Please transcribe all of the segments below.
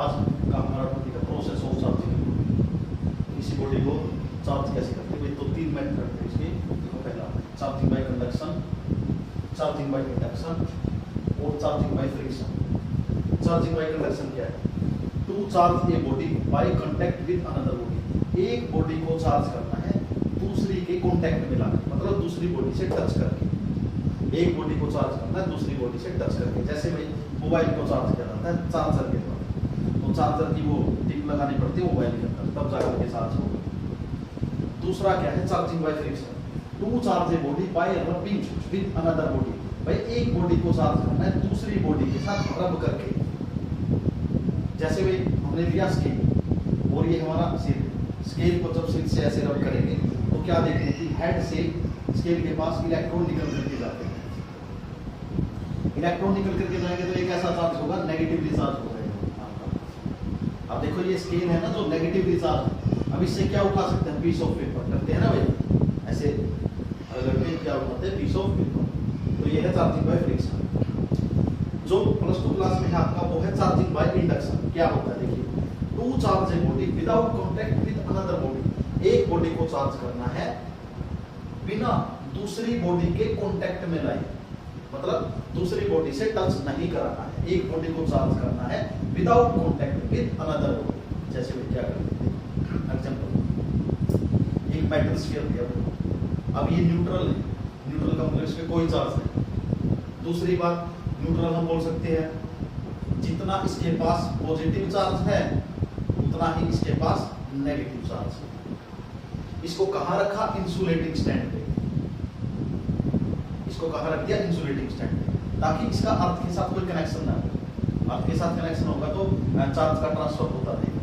आज का हमारा टॉपिक है प्रोसेस ऑफ चार्जिंग। इसी बॉडी को चार्ज कैसे करते हैं, तो तीन मेथड करते हैं इसके। देखो पहला charging by conduction, charging by induction और charging by friction. Charging by conduction क्या है? To charge a body by contact with another body. एक बॉडी को चार्ज करना है दूसरी के कांटेक्ट में लाकर, मतलब दूसरी बॉडी से टच करके। एक बॉडी को चार्ज करना है दूसरी बॉडी से टच करके। जैसे भाई मोबाइल को चार्ज किया जाता है चार्जर के द्वारा, तो चार्जर की वो टिप लगानी पड़ती है मोबाइल के अंदर, तब जाकर के चार्ज होगा। दूसरा क्या है? Charging by friction. To charge a body by rubbing with another body. भाई एक बॉडी को चार्ज करना है दूसरी बॉडी के साथ रब करके। जैसे भाई हमने लिया स्केल और ये हमारा सिर, स्केल को जब सिर से ऐसे रब करेंगे तो क्या देखते हैं? हेड से स्केल के पास इलेक्ट्रॉन निकल करके जाते हैं। इलेक्ट्रॉन निकल करके जाएंगे तो एक ऐसा चार्ज होगा नेगेटिवली चार्ज हो जाएगा। अब देखो ये स्केल है ना जो नेगेटिवली चार्ज, अब इससे क्या उठा सकते हैं? पीस ऑफ पेपर करते हैं ना भाई, ऐसे अगर क्या उठाते हैं? Piece of paper. तो ये है चार्जिंग बाय फ्रिक्शन। जो प्लस टू क्लास में है आपका वो है चार्जिंग बाय इंडक्शन। क्या होता है देखिए, to charge a body without contact with another body. एक बॉडी को चार्ज करना है बिना दूसरी बॉडी के कांटेक्ट में लाए, मतलब दूसरी बॉडी से टच नहीं कराना है। एक बॉडी को चार्ज करना है without contact with another body. जैसे भी क्या करते हैं, एग्जांपल एक मेटल स्फीयर दिया, अब ये न्यूट्रल है, न्यूट्रल कॉम्प्लेक्स में कोई चार्ज नहीं। दूसरी बात, न्यूट्रल हम बोल सकते हैं जितना इसके पास पॉजिटिव चार्ज है उतना ही इसके पास नेगेटिव चार्ज है। इसको कहाँ रखा? इंसुलेटिंग स्टैंड पे। इसको कहाँ रख दिया? इंसुलेटिंग स्टैंड पे, ताकि इसका अर्थ के साथ कोई कनेक्शन ना हो। अर्थ के साथ कनेक्शन होगा तो चार्ज का ट्रांसफर होता रहेगा,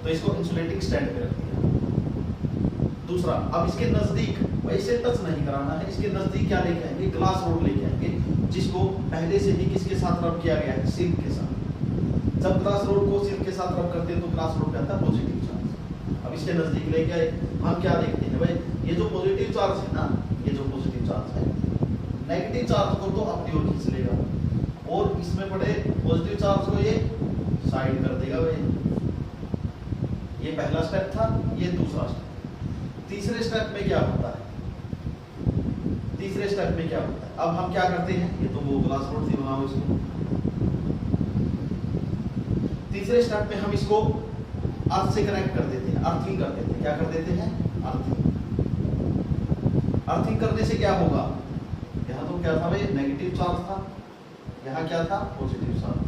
तो इसको इंसुलेटिंग स्टैंड पे रख दिया। दूसरा, अब इसके नजदीक वैसे टच नहीं कराना है, इसके नजदीक क्या लेके आएंगे? ग्लास रोड लेके आएंगे, जिसको पहले से ही किसके साथ रब किया गया है? सिल्क के साथ। जब ग्लास रोड को सिल्क के साथ रब करते हैं तो ग्लास रोड पे आता है पॉजिटिव चार्ज। अब इसके नजदीक लेके आए, हम क्या देखते हैं भाई, ये जो पॉजिटिव चार्ज है ना, ये जो पॉजिटिव चार्ज है नेगेटिव चार्ज को तो अपनी ओर खींच लेगा और इसमें पड़े पॉजिटिव चार्ज को ये साइड कर देगा भाई। ये पहला स्टेप था, ये दूसरा स्टेप। तीसरे स्टेप में क्या होता है? तीसरे स्टेप में क्या होता है? अब हम क्या करते हैं, ये तो वो ग्लास रोड थी, बनाओ इसको। तीसरे स्टेप में हम इसको अर्थ से कनेक्ट कर देते हैं, अर्थिंग कर देते हैं। क्या कर देते हैं? अर्थिंग। अर्थिंग करने से क्या होगा? यहाँ तो क्या था भाई? नेगेटिव चार्ज था, यहाँ क्या था? Positive charge.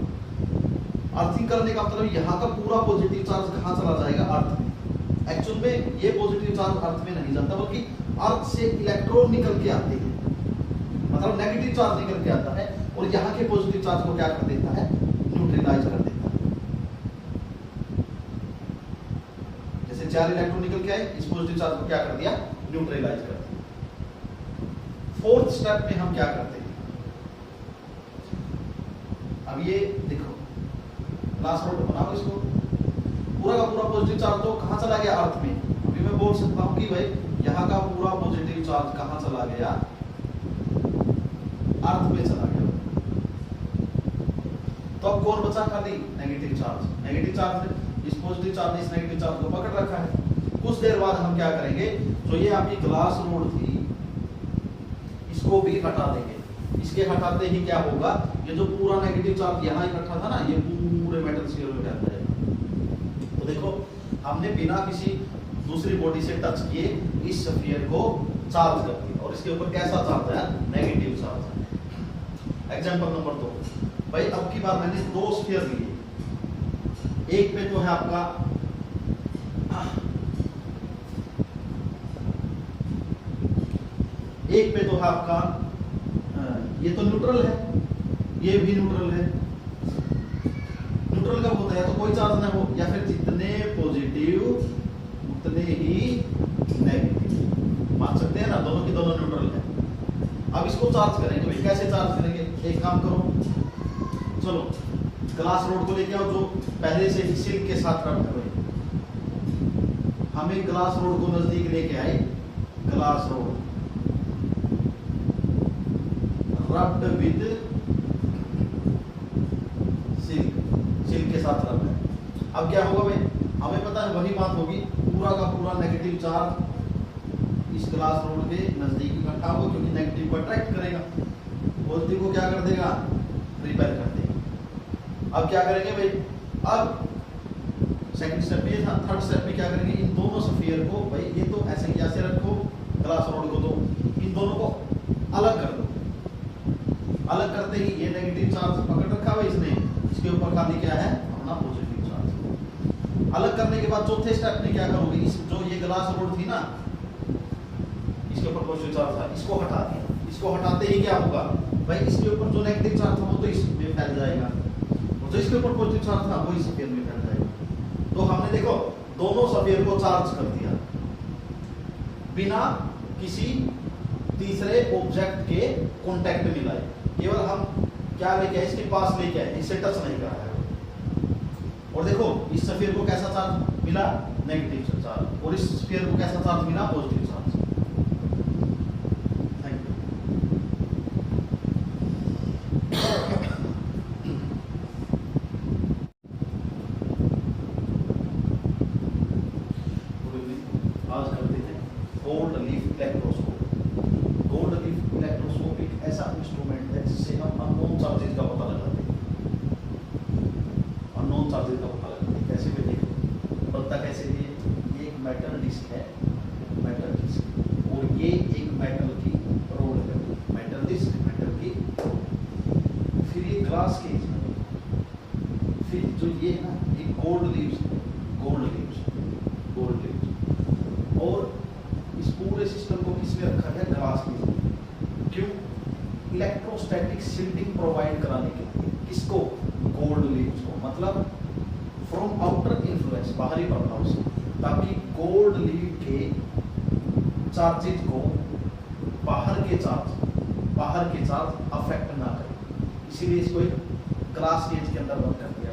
अर्थिंग करने का मतलब यहाँ का पूरा पॉजिटिव चार्ज कहाँ चला जाएगा? अर्थ में। एक्चुअल में ये पॉजिटिव चार्ज अर्थ में नहीं जाता, बल्कि अर्थ से इलेक्ट्रॉन निकल के आते हैं, मतलब नेगेटिव चार्ज निकल के आता है और यहाँ के पॉजिटिव चार्ज को क्या कर देता है? न्यूट्रलाइज कर देता है। जैसे 4 इलेक्ट्रॉन निकल के आए, इस पॉजिटिव चार्ज को क्या कर दिया? न्यूट्रलाइज कर दिया। फोर्थ स्टेप में हम क्या करते हैं? अब ये देखो ग्लास रोड बनाओ इसको, पूरा का पूरा पॉजिटिव चार्ज तो कहाँ चला गया? अर्थ में। अभी मैं बोल सकता हूँ कि भाई यहाँ का पूरा पॉजिटिव चार्ज कहाँ चला गया? अर्थ में चला गया। तो अब कौन बचा? खाली नेगेटिव चार्ज। नेगेटिव चार्ज, इस पॉजिटिव चार्ज ने इस नेगेटिव चार्ज को पकड़ रखा है। कुछ देर बाद हम क्या करेंगे, जो ये आपकी ग्लास रोड थी इसको भी हटा देंगे। इसके हटाते ही क्या होगा? ये जो पूरा नेगेटिव चार्ज यहाँ इकट्ठा था ना, ये पूरे मेटल स्फीयर में रहता है। तो देखो हमने बिना किसी दूसरी बॉडी से टच किए इस स्फीयर को चार्ज कर दिया और इसके ऊपर कैसा चार्ज है? नेगेटिव चार्ज है। एग्जांपल नंबर 2, भाई अब की बार मैंने 2 स्फीयर लिए। एक पे तो है आपका एक पे तो है आपका ये तो न्यूट्रल है, ये भी न्यूट्रल है। न्यूट्रल कब होता है? तो कोई चार्ज ना हो, या फिर जितने पॉजिटिव उतने ही नेगेटिव। मान सकते हैं ना, दोनों की दोनों न्यूट्रल है। अब इसको चार्ज करेंगे भाई, कैसे चार्ज करेंगे? एक काम करो, चलो ग्लास रोड को लेके आओ जो पहले से ही सिल्क के साथ रब है। हम एक ग्लास रोड को नजदीक लेके आए, glass rod rubbed with silk, silk के साथ रखना है। अब क्या होगा भाई, हमें पता है वही बात होगी, पूरा का पूरा नेगेटिव चार्ज इस ग्लास रोड के नजदीक इकट्ठा होगा, क्योंकि नेगेटिव को अट्रैक्ट करेगा, पॉजिटिव को क्या कर देगा, रिपेल कर देगा। अब क्या करेंगे भाई, अब सेकंड स्टेप ये था, थर्ड स्टेप में क्या करेंगे, इन दोनों स्फीयर को भाई, ये तो ऐसे की ऐसे रखो ग्लास रोड को, तो इन दोनों को अलग कर दो। अलग करते ही ये नेगेटिव चार्ज पकड़ रखा है इसने, इसके ऊपर खाली क्या है, अपना पॉजिटिव चार्ज। अलग करने के बाद चौथे स्टेप में क्या करोगे, इस जो ये ग्लास रोड थी ना, इसके ऊपर पॉजिटिव चार्ज था, इसको हटा दिया। इसको हटाते ही क्या होगा भाई, इसके ऊपर जो नेगेटिव चार्ज था वो तो इसमें फैल जाएगा, जो इसके ऊपर पॉजिटिव चार्ज था वो इस स्फीयर में फैल जाएगा। तो हमने देखो दोनों स्फीयर को चार्ज कर दिया बिना किसी तीसरे ऑब्जेक्ट के कांटेक्ट में लाए, केवल हम क्या लेके आए, इसके पास लेके आए, इससे टच नहीं कराया। और देखो इस स्फीयर को कैसा चार्ज मिला, नेगेटिव चार्ज, और इस स्फीयर को कैसा चार्ज मिला, पॉजिटिव चार्ज। Thank you. आज करते हैं gold leaf electroscope. Gold leaf electroscope एक ऐसा इंस्ट्रूमेंट है जिससे हम अननोन चार्जेस का पता लगाते हैं। अननोन चार्जेस का पता लगाते हैं कैसे भी देखो, पता कैसे लिए, ये एक मेटल डिस्क है, मेटल डिस्क, और ये एक मेटल की रोड है, मेटल डिस्क, मेटल की रोड। फिर ये ग्लास केज है, फिर जो ये है ना, ये gold leaves, gold leaves, gold leaves. और इस पूरे सिस्टम को किसमें रखा है, ग्लास में। क्यों, इलेक्ट्रोस्टैटिक शील्डिंग प्रोवाइड कराने के लिए। किसको, गोल्ड लीव्स को, मतलब फ्रॉम आउटर इन्फ्लुएंस, बाहरी प्रभाव से, ताकि गोल्ड लीव के चार्जेज को बाहर के चार्ज अफेक्ट ना करे। इसीलिए इसको एक ग्लास केज के अंदर बंद कर दिया,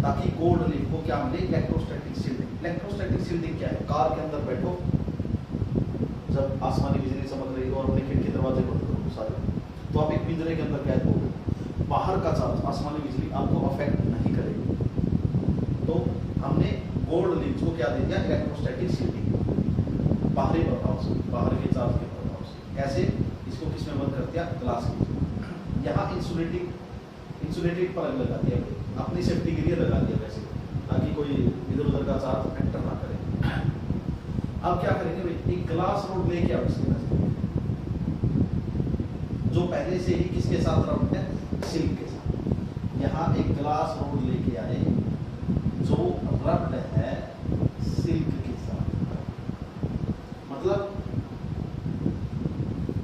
ताकि गोल्ड लीव को क्या मिले, इलेक्ट्रोस्टैटिक शील्डिंग। इलेक्ट्रोस्टैटिक शील्डिंग क्या है, कार के अंदर बैठो, जब आसमानी बिजली चमक रही हो और अपने खिड़की दरवाजे बंद करो सारे, तो आप एक पिंजरे के अंदर कैद हो गए, बाहर का चार्ज, आसमानी बिजली आपको अफेक्ट नहीं करेगी। तो हमने गोल्ड लीव्स को क्या दे दिया, इलेक्ट्रोस्टैटिक शील्डिंग, बाहरी प्रभाव से, बाहर के चार्ज के प्रभाव से। कैसे, इसको किसमें बंद कर दिया, ग्लास केज। यहाँ इंसुलेटेड प्लग लगा दिया, अपनी सेफ्टी के लिए लगा दिया वैसे, ताकि कोई इधर उधर का चार्ज एंटर ना करे। अब क्या करेंगे भाई, एक ग्लास रोड लेके आओ इसके नजदीक, जो पहले से ही किसके साथ रब्ड है, सिल्क के साथ। यहाँ एक ग्लास रोड लेके आए जो रब्ड है सिल्क के साथ, मतलब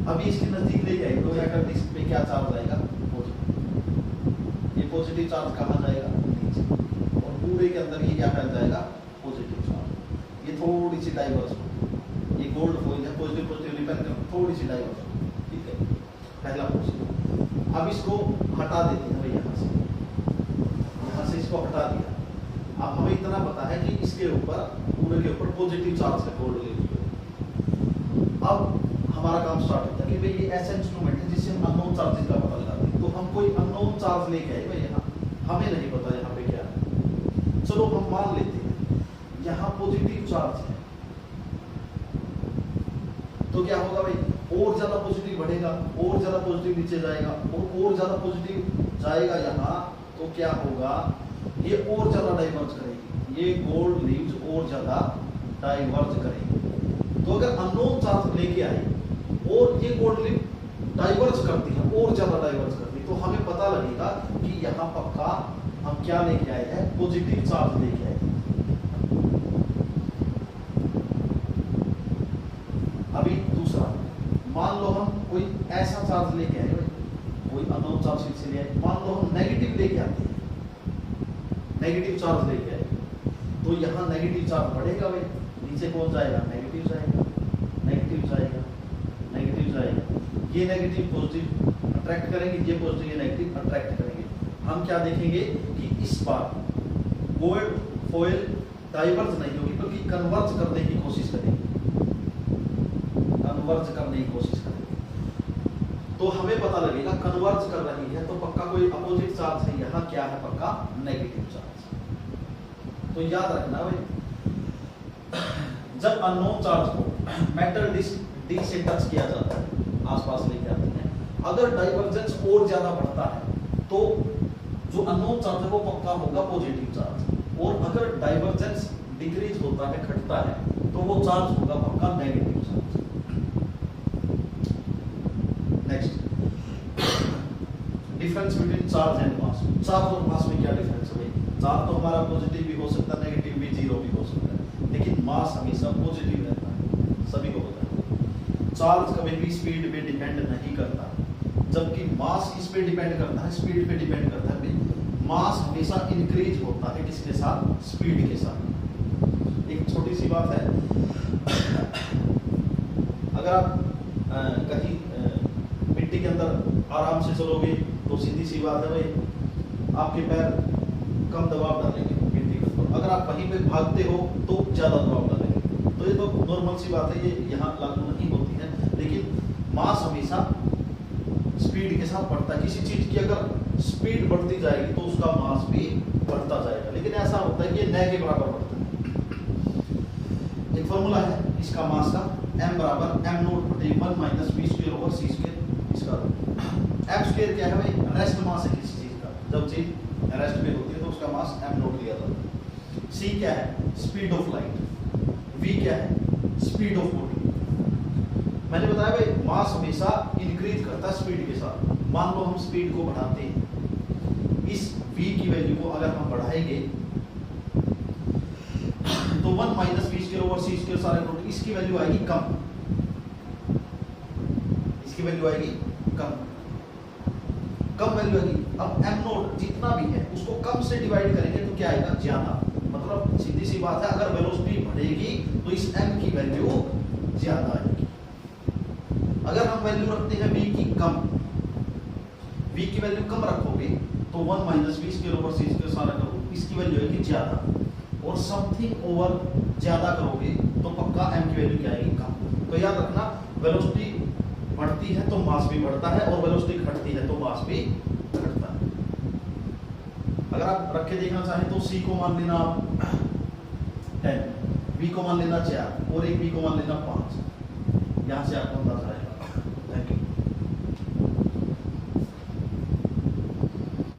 अभी इसके नजदीक लेके आए तो जाकर इस पे क्या चार्ज आएगा, पॉजिटिव। ये पॉजिटिव चार्ज कहाँ जाएगा, नीचे, और पूरे के अंदर ये क्या फैल जाएगा, पॉजिटिव चार्ज। ये थोड़ी सी डाइवर्स होगी, ये गोल्ड फॉइल है, पॉजिटिव पॉजिटिव रिपेल कर थोड़ी सी डाइवर्स होगी, ठीक है, पहला पॉजिटिव। अब इसको हटा देते हैं भाई, यहाँ से इसको हटा दिया। अब हमें इतना पता है कि इसके ऊपर, पूरे के ऊपर पॉजिटिव चार्ज है गोल्ड लीव पे। अब हमारा काम स्टार्ट होता है कि भाई ये ऐसा इंस्ट्रूमेंट है जिससे हम अननोन चार्जेस का पता लगाते हैं। तो हम कोई अननोन चार्ज लेके आए भाई, यहाँ हमें नहीं पता यहाँ पे क्या है, चलो हम मान लेते हैं यहाँ पॉजिटिव चार्ज है, तो क्या होगा भाई, और ज्यादा पॉजिटिव बढ़ेगा, और ज्यादा पॉजिटिव नीचे जाएगा, और ज्यादा पॉजिटिव जाएगा यहाँ, तो क्या होगा, ये और ज्यादा डाइवर्ज करेगी, ये गोल्ड लीव्स और ज्यादा डाइवर्ज करेगी। तो अगर अननोन चार्ज लेके आए और ये गोल्ड लीव डाइवर्ज करती है, और ज्यादा डाइवर्ज करती है, तो हमें पता लगेगा कि यहाँ पक्का हम क्या लेके आए हैं, पॉजिटिव चार्ज लेके आए हैं। अभी दूसरा, मान लो हम कोई ऐसा चार्ज लेके आए, कोई अननोन चार्ज से ले आए, मान लो हम नेगेटिव लेके आते हैं, नेगेटिव चार्ज लेके आए, तो यहाँ नेगेटिव चार्ज बढ़ेगा भाई, नीचे कौन जाएगा, नेगेटिव जाएगा, नेगेटिव जाएगा, नेगेटिव जाएगा। ये नेगेटिव पॉजिटिव अट्रैक्ट करेंगे, ये पॉजिटिव ये नेगेटिव अट्रैक्ट करेंगे। हम क्या देखेंगे कि इस बार गोल्ड फॉइल डाइवर्ज नहीं होगी, बल्कि कन्वर्ज करने की कोशिश करेगी, कन्वर्ज करने की कोशिश करेगी। तो हमें पता लगेगा कन्वर्ज कर रही है तो पक्का कोई अपोजिट चार्ज है, यहाँ क्या है पक्का नेगेटिव चार्ज। तो याद रखना भाई, जब अननोन चार्ज को मेटल डिस्क डी से टच किया जाता है, आसपास लेके आते हैं, अगर डाइवर्जेंस और ज्यादा बढ़ता है तो जो अननोन चार्ज है वो पक्का होगा पॉजिटिव चार्ज, और अगर डाइवर्जेंस डिक्रीज होता है, घटता है, तो वो चार्ज होगा पक्का negative charge. Next, difference between charge and mass. Charge और मास में क्या डिफरेंस है भाई? चार्ज तो हमारा पॉजिटिव भी हो सकता है, नेगेटिव भी, जीरो भी हो सकता है, लेकिन मास हमेशा पॉजिटिव रहता है, सभी को पता है। चार्ज कभी भी स्पीड पे डिपेंड नहीं करता, जबकि मास किस पे डिपेंड करता है? स्पीड पे डिपेंड करता है भाई। मास हमेशा इंक्रीज होता है किसके साथ? स्पीड के साथ। एक छोटी सी बात है, अगर आप कहीं मिट्टी के अंदर आराम से चलोगे तो सीधी सी बात है भाई, आपके पैर कम दबाव डालेंगे मिट्टी के ऊपर, अगर आप वहीं पे भागते हो तो ज्यादा दबाव डालेंगे। तो ये तो नॉर्मल सी बात है, ये यहाँ लागू नहीं होती है, लेकिन मास हमेशा स्पीड के साथ बढ़ता है। किसी चीज की अगर स्पीड बढ़ती जाएगी तो उसका मास भी बढ़ता जाएगा, लेकिन ऐसा होता है कि न के बराबर बढ़ता है। एक फॉर्मूला है इसका मास का, m बराबर m0/1 minus v square over c square. इसका m स्क्वायर क्या है भाई? रेस्ट मास है किसी चीज का, जब चीज रेस्ट पे होती है तो उसका मास m0 लिया जाता है। c क्या है? Speed of light. v क्या है? Speed of body. मैंने बताया भाई मास हमेशा इंक्रीज करता है स्पीड के साथ। मान लो हम स्पीड को बढ़ाते हैं, इस v की वैल्यू को अगर हम बढ़ाएंगे तो 1 minus v square over c square सारे टोटल, इसकी वैल्यू आएगी कम, इसकी वैल्यू आएगी कम, कम वैल्यू आएगी। अब m0 जितना भी है उसको कम से डिवाइड करेंगे तो क्या आएगा? ज्यादा। मतलब सीधी सी बात है, अगर वेलोसिटी बढ़ेगी तो इस m की वैल्यू ज्यादा आएगी। अगर हम वैल्यू रखते हैं v की कम, v की वैल्यू कम रखोगे तो 1 minus v square over c square सारा करो, इसकी वैल्यू आएगी ज्यादा, और समथिंग ओवर ज्यादा करोगे तो पक्का m की वैल्यू क्या आएगी? कम। तो याद रखना, वेलोसिटी बढ़ती है तो मास भी बढ़ता है, और वेलोसिटी घटती है तो मास भी घटता है। अगर आप रख के देखना चाहें तो c को मान लेना आप 10, v को मान लेना 4 और एक v को मान लेना 5, यहां से आपको अंदाजा आएगा।